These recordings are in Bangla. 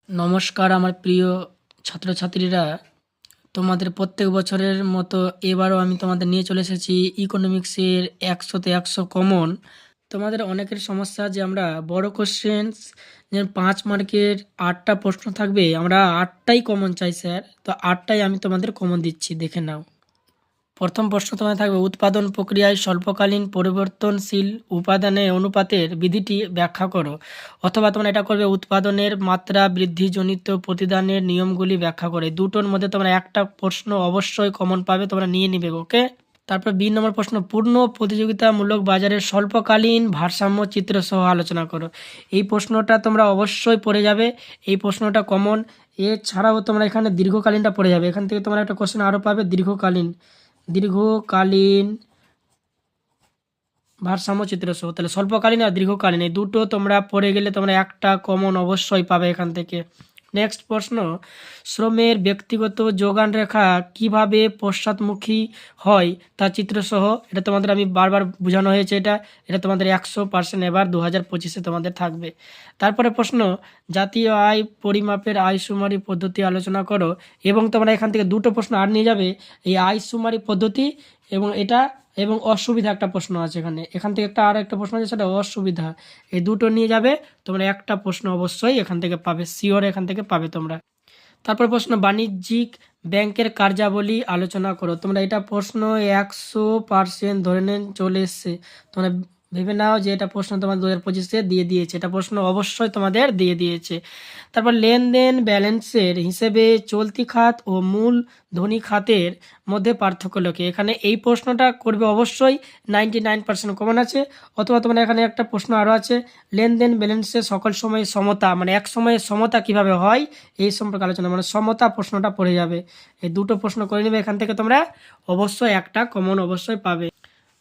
নমস্কার আমার প্রিয় ছাত্রছাত্রীরা, তোমাদের প্রত্যেক বছরের মতো এবারও আমি তোমাদের নিয়ে চলে এসেছি ইকোনমিক্সের 100তে 100 কমন। তোমাদের অনেকের সমস্যা যে আমরা বড় কোশ্চেন্স যে 5 মার্কের 8টা প্রশ্ন থাকবে, আমরা 8টাই কমন চাই স্যার। তো 8টাই আমি তোমাদের কমন দিচ্ছি, দেখে নাও। প্রথম প্রশ্ন তোমার থাকবে, উৎপাদন প্রক্রিয়ায় স্বল্পকালীন পরিবর্তনশীল উপাদানের অনুপাতের বিধিটি ব্যাখ্যা করো। অথবা তোমরা এটা করবে, উৎপাদনের মাত্রা বৃদ্ধিজনিত প্রতিদানের নিয়মগুলি ব্যাখ্যা করে। দুটোর মধ্যে তোমরা একটা প্রশ্ন অবশ্যই কমন পাবে, তোমরা নিয়ে নিবে। ওকে। তারপর 2 নম্বর প্রশ্ন, পূর্ণ প্রতিযোগিতামূলক বাজারের স্বল্পকালীন ভারসাম্য চিত্র সহ আলোচনা করো। এই প্রশ্নটা তোমরা অবশ্যই পড়ে যাবে, এই প্রশ্নটা কমন। এছাড়াও তোমরা এখানে দীর্ঘকালীনটা পড়ে যাবে, এখান থেকে তোমরা একটা কোশ্চেন আরও পাবে, দীর্ঘকালীন ভারসাম্য চিত্র সহ। তাহলে স্বল্পকালীন আর দীর্ঘকালীন এই দুটো তোমরা পড়ে গেলে তোমরা একটা কমন অবশ্যই পাবে এখান থেকে। নেক্সট প্রশ্ন, শ্রমের ব্যক্তিগত যোগান রেখা কিভাবে পশ্চাৎমুখী হয় তা চিত্রসহ। এটা তোমাদের আমি বারবার বোঝানো হয়েছে, এটা তোমাদের 100% এবার 2025-এ তোমাদের থাকবে। তারপরে প্রশ্ন, জাতীয় আয় পরিমাপের আয়শুমারি পদ্ধতি আলোচনা করো। এবং তোমরা এখান থেকে দুটো প্রশ্ন আর নিয়ে যাবে, এই আয়শুমারি পদ্ধতি এবং অসুবিধা একটা প্রশ্ন আছে এখান থেকে আর একটা প্রশ্ন আছে, সেটা অসুবিধা। এই দুটো নিয়ে যাবে, তোমরা একটা প্রশ্ন অবশ্যই এখান থেকে পাবে, শিওর এখান থেকে পাবে তোমরা। তারপর প্রশ্ন, বাণিজ্যিক ব্যাংকের কার্যাবলী আলোচনা করো। তোমরা এটা প্রশ্ন 100% ধরে নেন চলে এসছে। তোমরা ভেবে নাও যে এটা প্রশ্ন তোমার 2025-এ দিয়ে দিয়েছে, এটা প্রশ্ন অবশ্যই তোমাদের দিয়ে দিয়েছে। তারপর লেনদেন ব্যালেন্সের হিসেবে চলতি খাত ও মূলধনী খাতের মধ্যে পার্থক্য লেখো। এখানে এই প্রশ্নটা করবে অবশ্যই, 99% কমন আছে। অথবা তোমরা এখানে একটা প্রশ্ন আরও আছে, লেনদেন ব্যালেন্সের সকল সময় সমতা, মানে এক সময়ে সমতা কিভাবে হয় এই সম্পর্কে আলোচনা, মানে সমতা প্রশ্নটা পড়ে যাবে। এই দুটো প্রশ্ন করে নেবে, এখান থেকে তোমরা অবশ্যই একটা কমন অবশ্যই পাবে।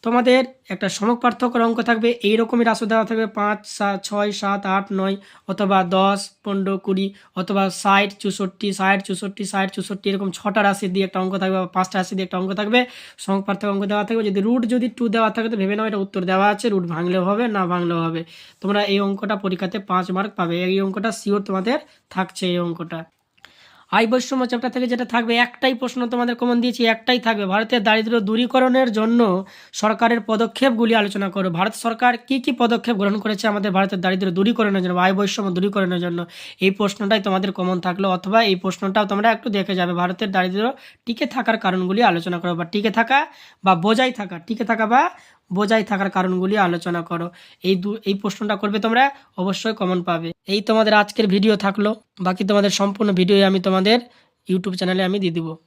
তোমাদের একটা সমক পার্থক্যের অঙ্ক থাকবে, এই রকমই রাশি দেওয়া থাকবে 5, 7, 6, 7, 8, 9, অথবা 10, 15, 20, অথবা 60, 64, 60, 64, 60, 64, এরকম 6টা রাশি দিয়ে একটা অঙ্ক থাকবে, বা 5টা রাশি দিয়ে একটা অঙ্ক থাকবে, সমক পার্থক্য অঙ্ক দেওয়া থাকবে। যদি রুট 2 দেওয়া থাকে তো ভেবে নাও এটা উত্তর দেওয়া আছে, রুট ভাঙলেও হবে না ভাঙলেও হবে। তোমরা এই অঙ্কটা পরীক্ষাতে 5 মার্ক পাবে, এই অঙ্কটা শিওর তোমাদের থাকছে এই অঙ্কটা। আয় বৈষম্য চ্যাপ্টার থেকে যেটা থাকবে, একটাই প্রশ্ন তোমাদের কমন দিয়েছি, একটাই থাকবে, ভারতের দারিদ্র্য দূরীকরণের জন্য সরকারের পদক্ষেপগুলি আলোচনা করো। ভারত সরকার কি কি পদক্ষেপ গ্রহণ করেছে আমাদের ভারতের দারিদ্র্য দূরীকরণের জন্য, আয় বৈষম্য দূরীকরণের জন্য, এই প্রশ্নটাই তোমাদের কমন থাকলো। অথবা এই প্রশ্নটাও তোমরা একটু দেখে যাবে, ভারতের দারিদ্র্য টিকে থাকার কারণগুলি আলোচনা করো, বা টিকে থাকা বা বজায় থাকার কারণগুলি আলোচনা করো। এই প্রশ্নটা করবে তোমরা, অবশ্যই কমন পাবে। এই তোমাদের আজকের ভিডিও থাকলো, বাকি তোমাদের সম্পূর্ণ ভিডিও আমি তোমাদের ইউটিউব চ্যানেলে আমি দিয়ে দিব।